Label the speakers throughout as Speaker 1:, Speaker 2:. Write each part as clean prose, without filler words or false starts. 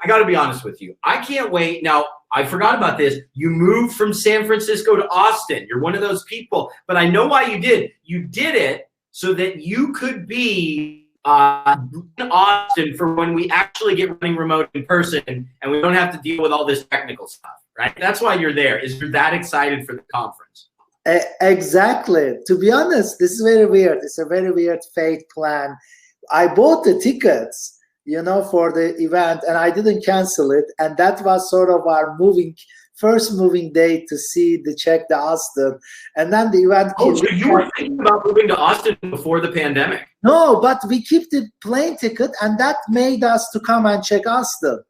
Speaker 1: got to be honest with you. I can't wait. Now, I forgot about this. You moved from San Francisco to Austin. You're one of those people. But I know why you did. You did it so that you could be in Austin for when we actually get running remote in person and we don't have to deal with all this technical stuff, right? That's why you're there, is you're that excited for the conference.
Speaker 2: Exactly. To be honest, this is very weird. It's a very weird fate plan. I bought the tickets, for the event, and I didn't cancel it. And that was sort of our first moving day to check the Austin. And then the event.
Speaker 1: Oh, so you were thinking about moving to Austin before the pandemic?
Speaker 2: No, but we kept the plane ticket, and that made us to come and check Austin.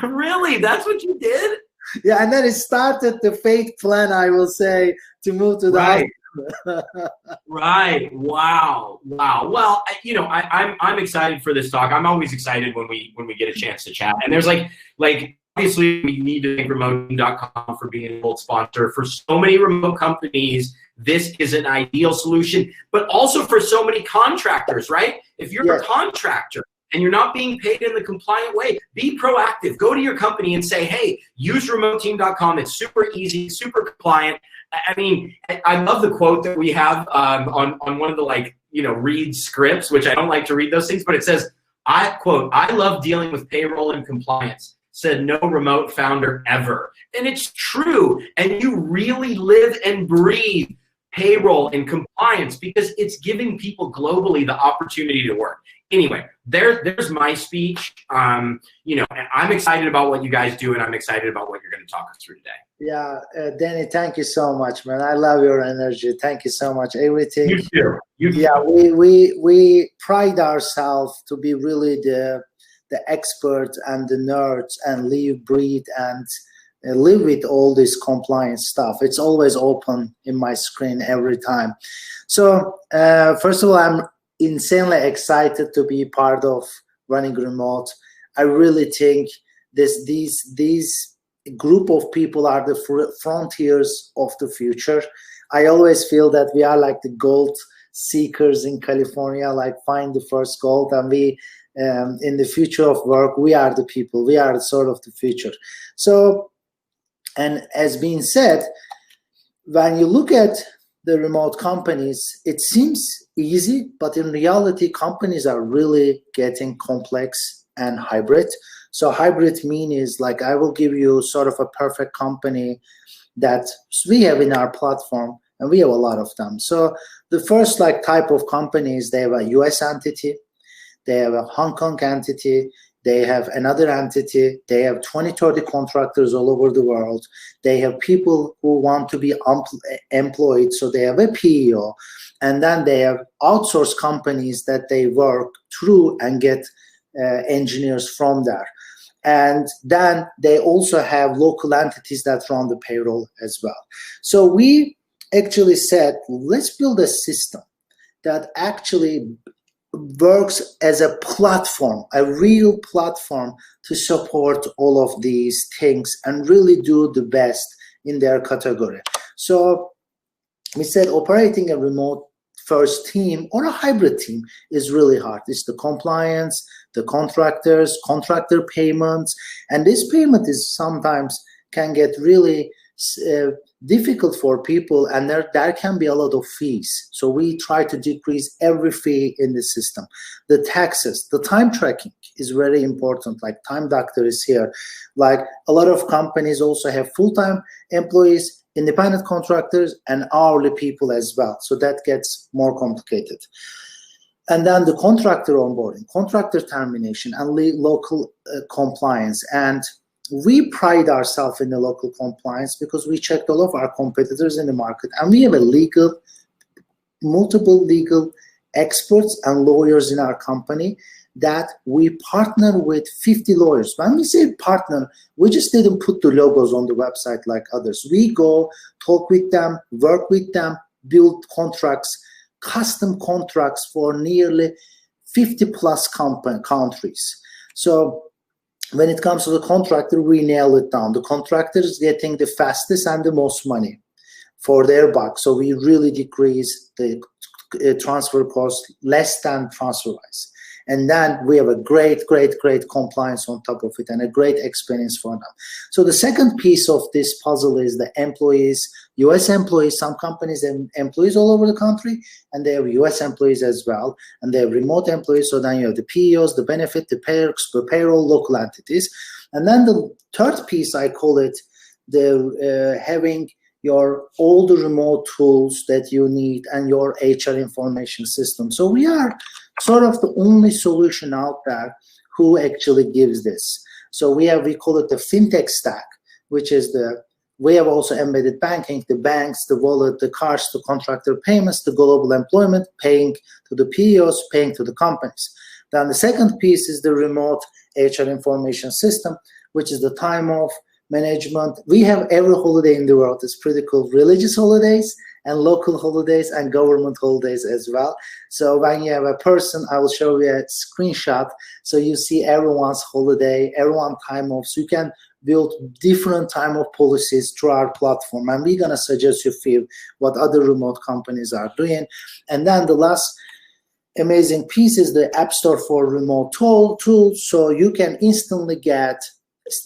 Speaker 1: Really? That's what you did?
Speaker 2: Yeah, and then it started the fate plan, I will say, to move to the
Speaker 1: right. Right. Wow. Well, I'm excited for this talk. I'm always excited when we get a chance to chat. And there's like obviously we need to thank remote.com for being a gold sponsor. For so many remote companies, this is an ideal solution, but also for so many contractors, right? If you're a contractor and you're not being paid in the compliant way, be proactive. Go to your company and say, hey, use remoteteam.com. It's super easy, super compliant. I mean, I love the quote that we have on one of the read scripts, which I don't like to read those things, but it says, I love dealing with payroll and compliance, said no remote founder ever. And it's true. And you really live and breathe payroll and compliance because it's giving people globally the opportunity to work. Anyway, there's my speech. I'm excited about what you guys do, and I'm excited about what you're going to talk us through today.
Speaker 2: Yeah, Danny, thank you so much, man. I love your energy. Thank you so much. Everything.
Speaker 1: You too.
Speaker 2: Yeah, we pride ourselves to be really the experts and the nerds and live, breathe, and live with all this compliance stuff. It's always open in my screen every time. So first of all, I'm insanely excited to be part of running remote. I really think these group of people are the frontiers of the future. I always feel that we are like the gold seekers in California, like find the first gold, and we in the future of work, we are the people, we are sort of the future. So, and as being said, when you look at the remote companies, it seems easy, but in reality, companies are really getting complex and hybrid. So hybrid means like I will give you sort of a perfect company that we have in our platform, and we have a lot of them. So the first type of companies, they have a US entity, they have a Hong Kong entity, they have another entity, they have 20, 30 contractors all over the world. They have people who want to be employed, so they have a PEO. And then they have outsourced companies that they work through and get engineers from there. And then they also have local entities that run the payroll as well. So we actually said, let's build a system that actually works as a platform, a real platform to support all of these things and really do the best in their category. So we said operating a remote first team or a hybrid team is really hard. It's the compliance, the contractors, contractor payments, and this payment is sometimes can get really difficult for people, and there can be a lot of fees. So we try to decrease every fee in the system. The taxes, the time tracking is very important, like Time Doctor is here. Like a lot of companies also have full-time employees, independent contractors, and hourly people as well. So that gets more complicated. And then the contractor onboarding, contractor termination, and local compliance. And we pride ourselves in the local compliance because we checked all of our competitors in the market, and we have multiple legal experts and lawyers in our company that we partner with 50 lawyers. When we say partner, we just didn't put the logos on the website like others. We go talk with them, work with them, build contracts, custom contracts for nearly 50 plus countries. So when it comes to the contractor, we nail it down. The contractor is getting the fastest and the most money for their buck. So we really decrease the transfer cost less than TransferWise. And then we have a great compliance on top of it and a great experience for them. So the second piece of this puzzle is the employees, US employees. Some companies have employees all over the country, and they have US employees as well, and they have remote employees. So then you have the PEOs, the benefit, the perks, the payroll, local entities. And then the third piece, I call it the having all the remote tools that you need and your HR information system. So we are sort of the only solution out there who actually gives this. So we call it the fintech stack, which is we have also embedded banking, the banks, the wallet, the cards, the contractor payments, the global employment, paying to the PEOs, paying to the companies. Then the second piece is the remote HR information system, which is the time off management. We have every holiday in the world. It's pretty cool. Religious holidays and local holidays and government holidays as well. So when you have a person, I will show you a screenshot. So you see everyone's holiday, everyone's time off. So you can build different time off policies through our platform. And we're going to suggest you what other remote companies are doing. And then the last amazing piece is the App Store for remote tools. So you can instantly get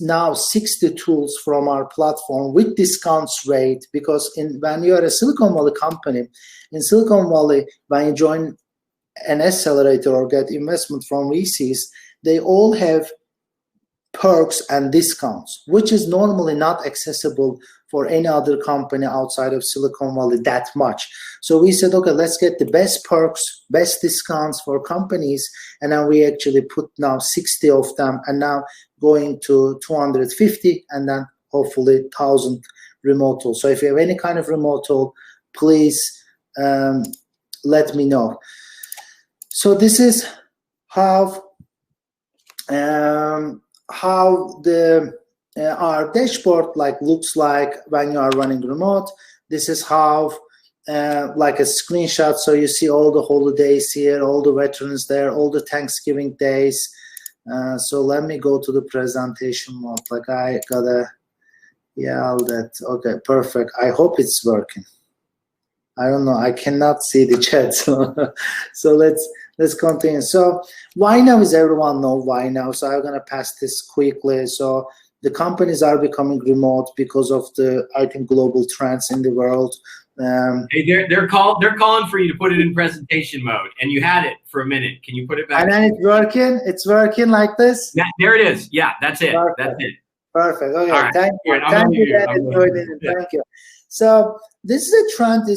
Speaker 2: now 60 tools from our platform with discounts rate, because when you are a Silicon Valley company, in Silicon Valley, when you join an accelerator or get investment from VCs, they all have perks and discounts, which is normally not accessible for any other company outside of Silicon Valley that much. So we said, okay, let's get the best perks, best discounts for companies, and then we actually put now 60 of them, and now going to 250, and then hopefully 1,000 remote tools. So if you have any kind of remote tool, please let me know. So this is how our dashboard looks like when you are running remote. This is how like a screenshot. So you see all the holidays here, all the veterans there, all the Thanksgiving days. So let me go to the presentation mode. I gotta all that. Okay, perfect. I hope it's working. I don't know. I cannot see the chat. So let's continue. So why now is everyone know why now? So I'm gonna pass this quickly. So the companies are becoming remote because of the, I think, global trends in the world.
Speaker 1: Hey, they're calling for you to put it in presentation mode, and you had it for a minute. Can you put it back?
Speaker 2: And then it's working. It's working like this.
Speaker 1: Yeah, there it is. Yeah, that's it.
Speaker 2: Perfect.
Speaker 1: That's it.
Speaker 2: Perfect. Okay.
Speaker 1: Right.
Speaker 2: Thank you.
Speaker 1: Right,
Speaker 2: Thank you.
Speaker 1: Yeah.
Speaker 2: Thank you. So this is a trend.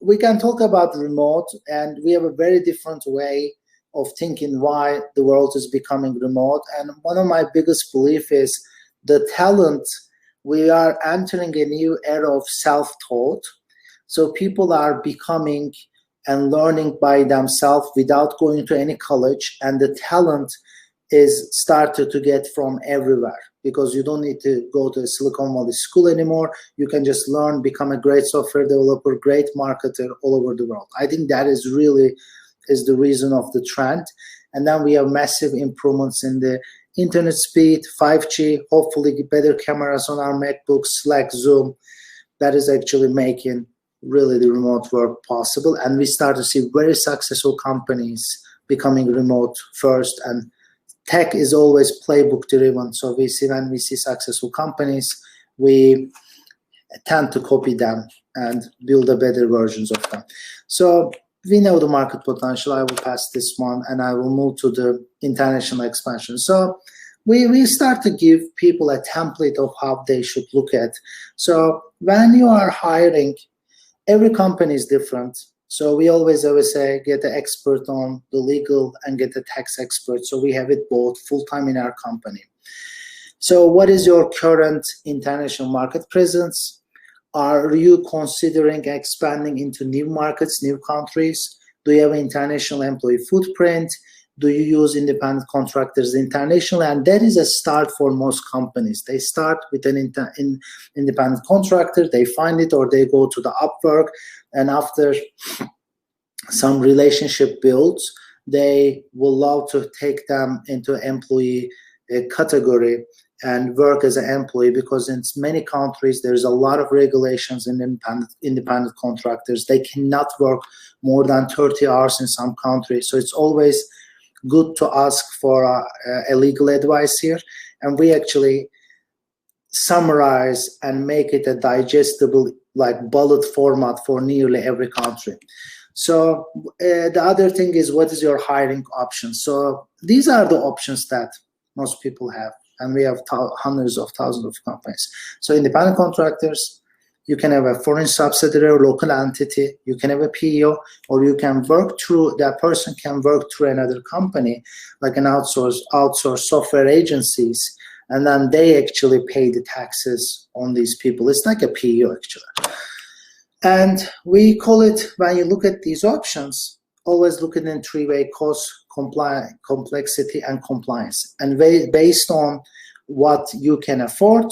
Speaker 2: We can talk about remote, and we have a very different way of thinking why the world is becoming remote. And one of my biggest beliefs is the talent. We are entering a new era of self-taught. So people are becoming and learning by themselves without going to any college, and the talent is started to get from everywhere, because you don't need to go to a Silicon Valley school anymore. You can just learn, become a great software developer, great marketer all over the world. I think that is the reason of the trend. And then we have massive improvements in the internet speed, 5G, hopefully better cameras on our MacBooks, Slack, Zoom. That is actually making really the remote work possible. And we start to see very successful companies becoming remote first, and tech is always playbook driven. So when we see successful companies, we tend to copy them and build a better versions of them. So we know the market potential. I will pass this one, and I will move to the international expansion. So we start to give people a template of how they should look at. So when you are hiring, every company is different. So we always say, get an expert on the legal and get a tax expert. So we have it both full-time in our company. So what is your current international market presence? Are you considering expanding into new markets, new countries? Do you have an international employee footprint? Do you use independent contractors internationally? And that is a start for most companies. They start with an independent contractor, they find it, or they go to the Upwork, and after some relationship builds, they will love to take them into employee category and work as an employee, because in many countries there's a lot of regulations in independent contractors. They cannot work more than 30 hours in some countries. So it's always good to ask for a legal advice here. And we actually summarize and make it a digestible, like bullet format for nearly every country. So the other thing is, what is your hiring options? So these are the options that most people have, and we have hundreds of thousands of companies. So independent contractors, you can have a foreign subsidiary or local entity, you can have a PEO, or you can work through, that person can work through another company, like an outsourced software agencies, and then they actually pay the taxes on these people. It's like a PEO actually. And we call it, when you look at these options, always look at it in three-way: cost, complexity, and compliance. And based on what you can afford,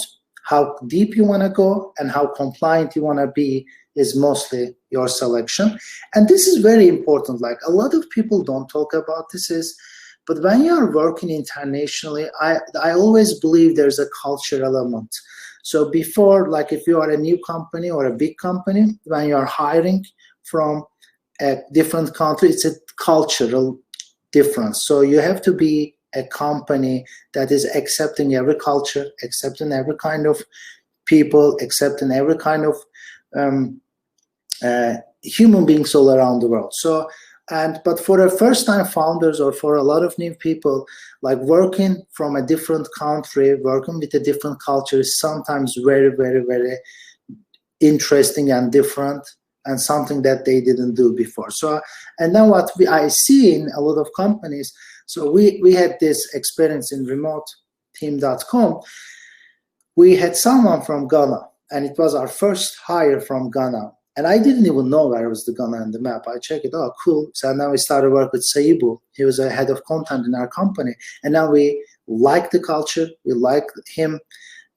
Speaker 2: how deep you want to go, and how compliant you want to be is mostly your selection. And this is very important. Like, a lot of people don't talk about this, but when you're working internationally, I always believe there's a culture element. So before, like if you are a new company or a big company, when you're hiring from a different country, it's a cultural difference. So you have to be a company that is accepting every culture, accepting every kind of people, accepting every kind of human beings all around the world. So, but for the first-time founders, or for a lot of new people, like working from a different country, working with a different culture is sometimes very, very, very interesting and different, and something that they didn't do before. So, and then what I see in a lot of companies, so we had this experience in remoteteam.com. We had someone from Ghana, and it was our first hire from Ghana. And I didn't even know where was the Ghana on the map. I checked it, oh, cool. So now we started work with Saibu. He was a head of content in our company. And now we like the culture, we like him.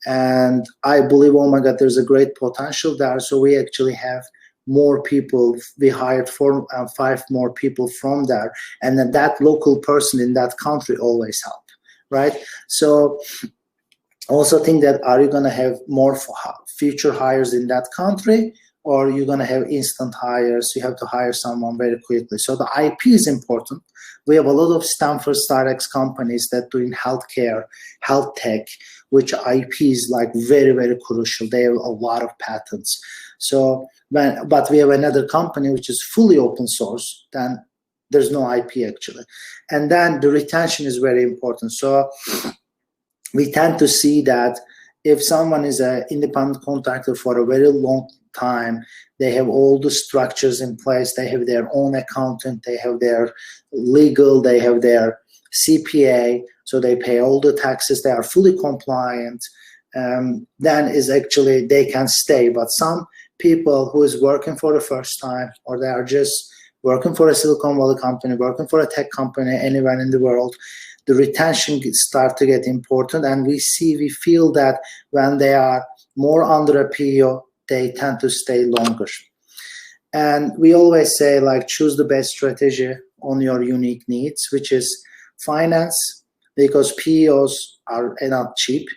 Speaker 2: And I believe, oh my God, there's a great potential there. So we actually have more people. We hired 5 more people from there. And then that local person in that country always help, right? So also think that, are you going to have more future hires in that country? Or you're going to have instant hires? You have to hire someone very quickly. So the IP is important. We have a lot of Stanford StarX companies that do in healthcare, health tech, which IP is like very, very crucial. They have a lot of patents. So, but we have another company which is fully open source, then there's no IP actually. And then the retention is very important. So we tend to see that if someone is an independent contractor for a very long time, they have all the structures in place, they have their own accountant, they have their legal, they have their CPA, so they pay all the taxes, they are fully compliant, then is actually, they can stay. But some people who is working for the first time, or they are just working for a Silicon Valley company, working for a tech company anywhere in the world, the retention start to get important. And we feel that when they are more under a PEO, they tend to stay longer. And we always say, like, choose the best strategy on your unique needs, which is finance, because PEOs are not cheap.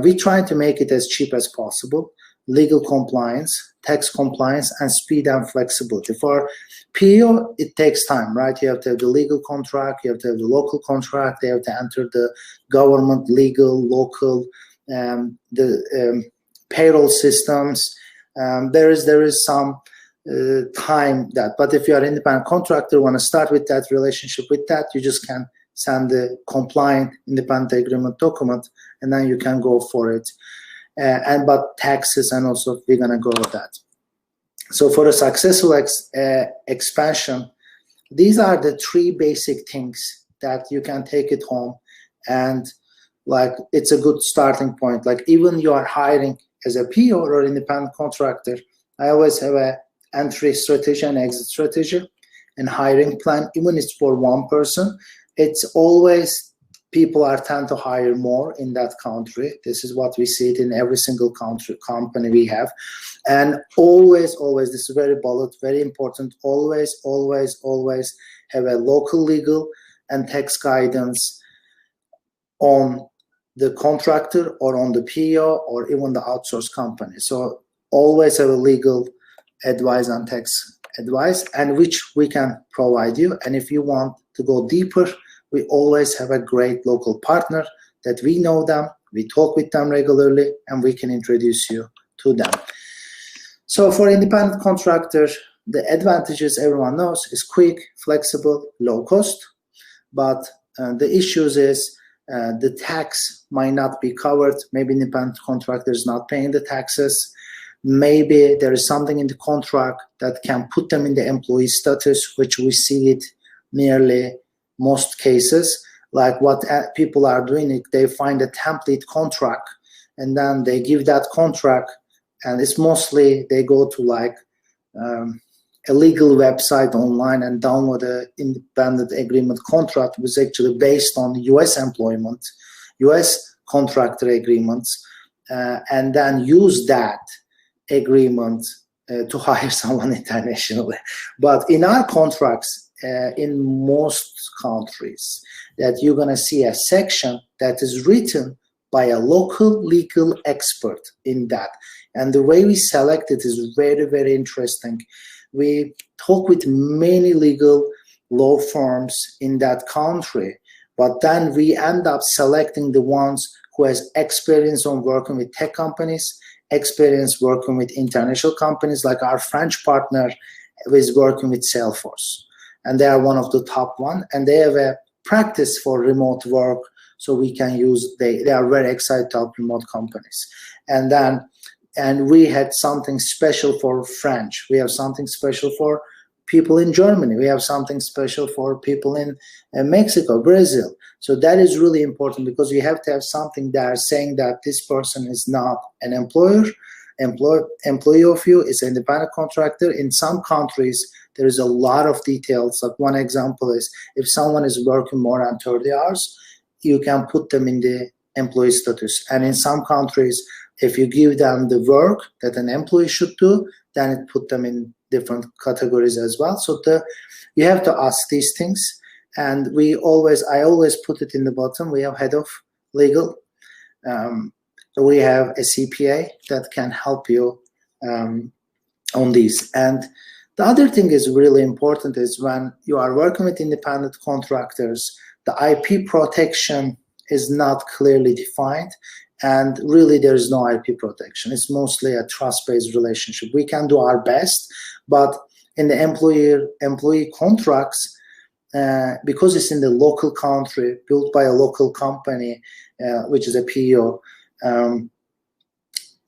Speaker 2: We try to make it as cheap as possible. Legal compliance, tax compliance, and speed and flexibility. For PEO, it takes time, right? You have to have the legal contract, you have to have the local contract, they have to enter the government, legal, local, the payroll systems. There is some time that, but if you are an independent contractor, want to start with that relationship with that, you just can send the compliant independent agreement document, and then you can go for it. But taxes, and also we're gonna go with that. So for a successful expansion, these are the 3 basic things that you can take it home, and like it's a good starting point. Like even you are hiring as a PO or independent contractor, I always have a entry strategy and exit strategy and hiring plan. Even if it's for one person, it's always people are tend to hire more in that country. This is what we see it in every single company we have. And always, this is very bullet, very important, always have a local legal and tax guidance on the contractor or on the PO or even the outsourced company. So always have a legal advice and tax advice, and which we can provide you. And if you want to go deeper, we always have a great local partner that we know them, we talk with them regularly, and we can introduce you to them. So for independent contractor, the advantages everyone knows is quick, flexible, low cost. But the issues is the tax might not be covered. Maybe independent contractor is not paying the taxes. Maybe there is something in the contract that can put them in the employee status, which we see it nearly most cases. Like what people are doing, they find a template contract and then they give that contract, and it's mostly they go to like a legal website online and download an independent agreement contract, which is actually based on US employment, US contractor agreements, and then use that agreement to hire someone internationally. But in our contracts, in most countries, that you're going to see a section that is written by a local legal expert in that. And the way we select it is very, very interesting. We talk with many legal law firms in that country, but then we end up selecting the ones who has experience on working with tech companies, experience working with international companies, like our French partner is working with Salesforce. And they are one of the top one, and they have a practice for remote work, so we can use, they are very excited to help remote companies. And we had something special for French. We have something special for people in Germany. We have something special for people in Mexico, Brazil. So that is really important, because you have to have something there saying that this person is not an employee of you, is an independent contractor. In some countries, there is a lot of details. Like one example is if someone is working more than 30 hours, you can put them in the employee status. And in some countries, if you give them the work that an employee should do, then it put them in different categories as well. So you have to ask these things. And I always put it in the bottom. We have head of legal. We have a CPA that can help you on these. And the other thing is really important is when you are working with independent contractors, the IP protection is not clearly defined. And really, there is no IP protection. It's mostly a trust-based relationship. We can do our best, but in the employee contracts, because it's in the local country, built by a local company, which is a PO,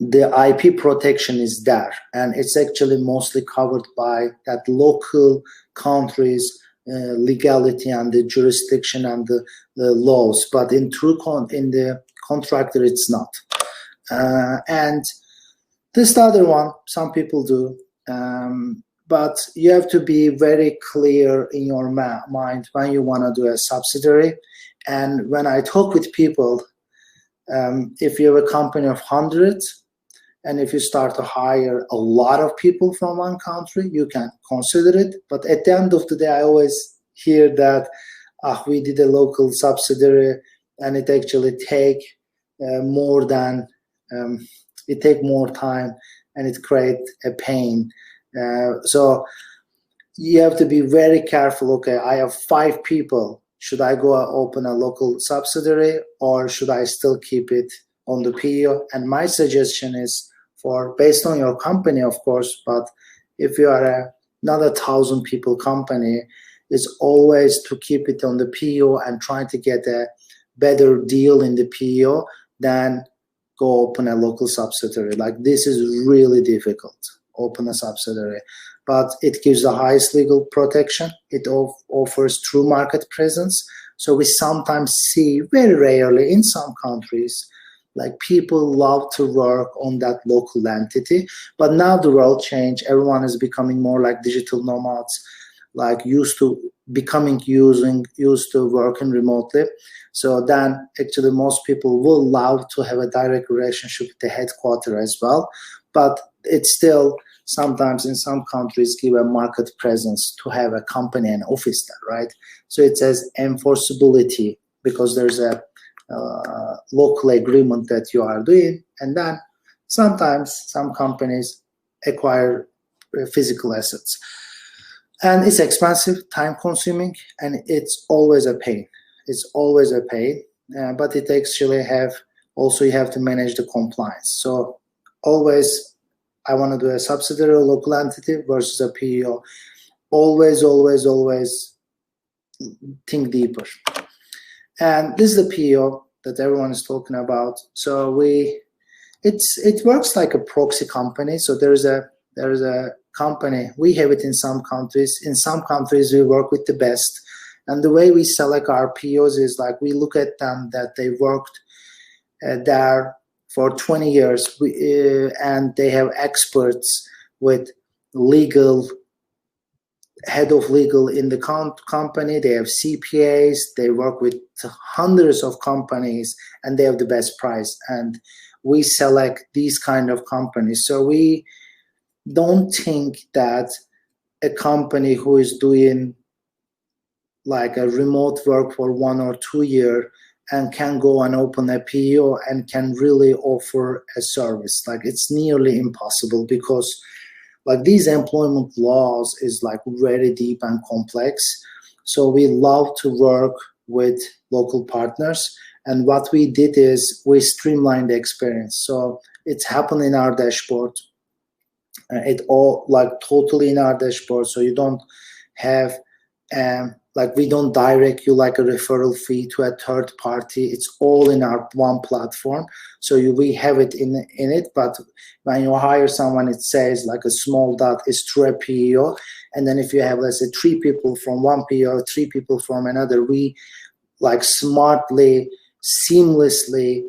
Speaker 2: the IP protection is there, and it's actually mostly covered by that local country's legality and the jurisdiction and the laws. But in the contractor, it's not. And this other one, some people do, but you have to be very clear in your mind when you want to do a subsidiary. And when I talk with people, if you have a company of hundreds, and if you start to hire a lot of people from one country, you can consider it. But at the end of the day, I always hear that we did a local subsidiary, and it actually take more time, and it create a pain. So you have to be very careful. Okay, I have 5 people. Should I go open a local subsidiary, or should I still keep it on the PO? And my suggestion is, based on your company, of course, but if you are not 1,000 people company, it's always to keep it on the PO and try to get a better deal in the PO than go open a local subsidiary. Like, this is really difficult, open a subsidiary, but it gives the highest legal protection. It offers true market presence. So we sometimes see, very rarely in some countries, like people love to work on that local entity. But now the world changed. Everyone is becoming more like digital nomads, like used to working remotely. So then actually most people will love to have a direct relationship with the headquarters as well. But it's still sometimes in some countries give a market presence to have a company and office there, right? So it says enforceability, because there's a local agreement that you are doing. And then sometimes some companies acquire physical assets. And it's expensive, time consuming, and it's always a pain. It's always a pain, but it actually you have to manage the compliance. So always, I want to do a subsidiary or local entity versus a PEO. Always, always, always think deeper. And this is the PEO that everyone is talking about. So it works like a proxy company. So there's a company. We have it in some countries. In some countries, we work with the best. And the way we select our POs is like we look at them that they worked there for 20 years, and they have experts with head of legal in the company. They have CPAs. They work with hundreds of companies, and they have the best price. And we select these kind of companies. So we don't think that a company who is doing like a remote work for 1 or 2 years and can go and open a PEO and can really offer a service. Like it's nearly impossible because like these employment laws is like very deep and complex. So we love to work with local partners. And what we did is we streamlined the experience. So it's happened in our dashboard. It all like totally in our dashboard. So you don't have like we don't direct you like a referral fee to a third party. It's all in our one platform. So we have it in it, but when you hire someone, it says like a small dot is through a PEO. And then if you have, let's say, 3 people from one PEO, 3 people from another, we like smartly, seamlessly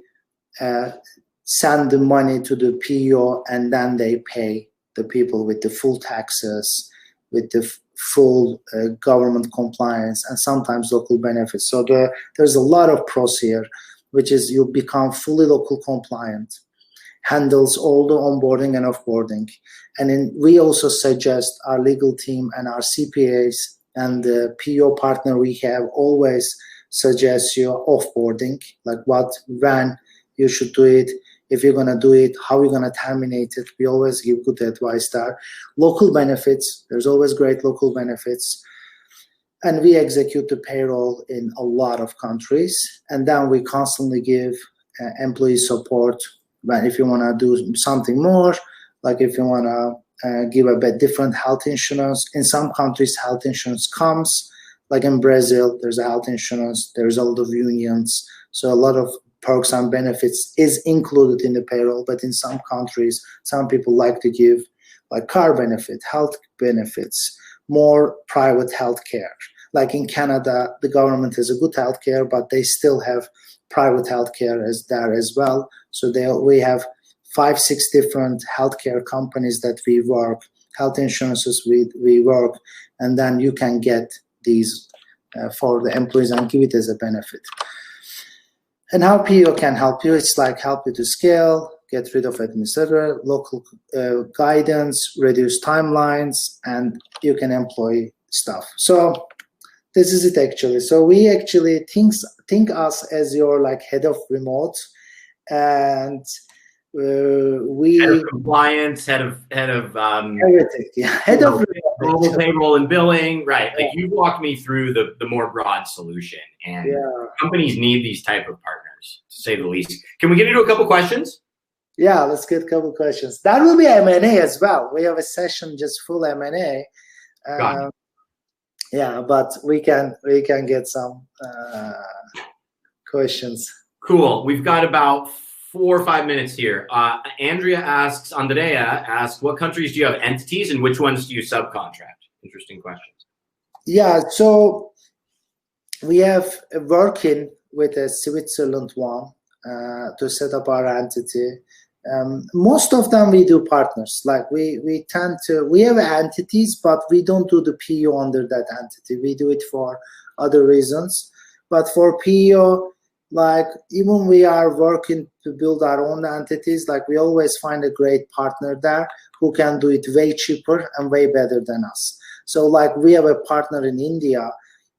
Speaker 2: send the money to the PEO, and then they pay the people with the full taxes, with the full government compliance, and sometimes local benefits. So there's a lot of pros here, which is you become fully local compliant, handles all the onboarding and offboarding. And then we also suggest our legal team and our CPAs and the PO partner we have always suggest you offboarding, like when you should do it, if you're going to do it, how you're going to terminate it. We always give good advice there. Local benefits, there's always great local benefits. And we execute the payroll in a lot of countries. And then we constantly give employee support. But if you want to do something more, like if you want to give a bit different health insurance, in some countries, health insurance comes, like in Brazil, there's a health insurance, there's a lot of unions. So a lot of perks and benefits is included in the payroll, but in some countries, some people like to give like car benefit, health benefits, more private health care. Like in Canada, the government has a good health care, but they still have private health care there as well. So we have 5-6 different healthcare companies that we work, health insurances we work, and then you can get these for the employees and give it as a benefit. And how PEO can help you, it's like help you to scale, get rid of administrator, local guidance, reduce timelines, and you can employ staff. So this is it actually. So we actually think us as your like head of remote, and we
Speaker 1: head of compliance, head of
Speaker 2: everything, yeah, head of
Speaker 1: global payroll and billing, right? Like you walked me through the more broad solution, and companies need these type of partners, to say the least. Can we get into a couple questions?
Speaker 2: Yeah, let's get a couple questions. That will be M&A as well. We have a session just full M&A. Yeah, but we can get some questions.
Speaker 1: Cool. We've got about 4 or 5 minutes here. Andrea asks, what countries do you have entities and which ones do you subcontract? Interesting questions.
Speaker 2: Yeah, so we have working with a Switzerland one to set up our entity. Most of them we do partners. Like we have entities, but we don't do the PEO under that entity. We do it for other reasons. But for PEO, like even we are working to build our own entities, like we always find a great partner there who can do it way cheaper and way better than us. So like we have a partner in India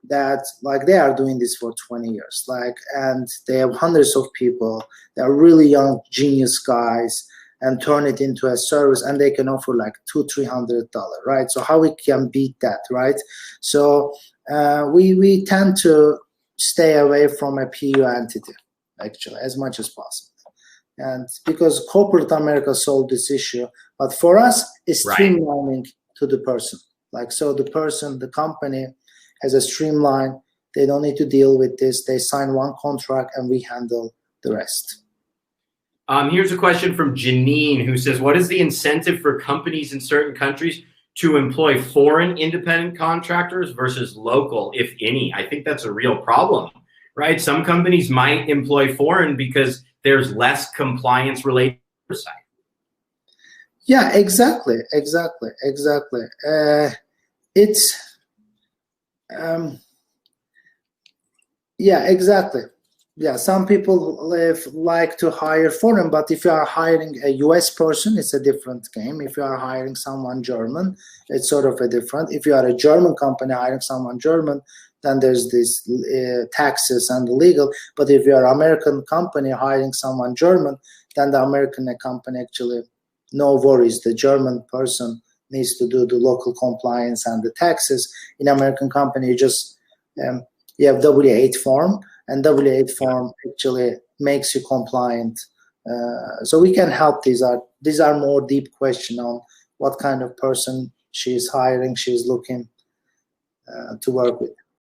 Speaker 2: that like they are doing this for 20 years, like, and they have hundreds of people. They're really young, genius guys, and turn it into a service, and they can offer like $200-300, right? So how we can beat that, right? So we tend to stay away from a PU entity, actually, as much as possible. And because corporate America solved this issue, but for us, it's streamlining to the person. Like, so the person, the company has a streamline. They don't need to deal with this. They sign one contract and we handle the rest.
Speaker 1: Here's a question from Janine, who says, what is the incentive for companies in certain countries to employ foreign independent contractors versus local, if any? I think that's a real problem, right? Some companies might employ foreign because there's less compliance related oversight.
Speaker 2: Yeah, exactly. Yeah, exactly. Yeah, some people like to hire foreign, but if you are hiring a US person, it's a different game. If you are hiring someone German, it's sort of a different. If you are a German company hiring someone German, then there's this taxes and legal. But if you are an American company hiring someone German, then the American company actually, no worries. The German person needs to do the local compliance and the taxes. In American company, you just you have W-8 form, and W-8 form actually makes you compliant. So we can help. These are more deep question on what kind of person she's hiring, she's looking to work with.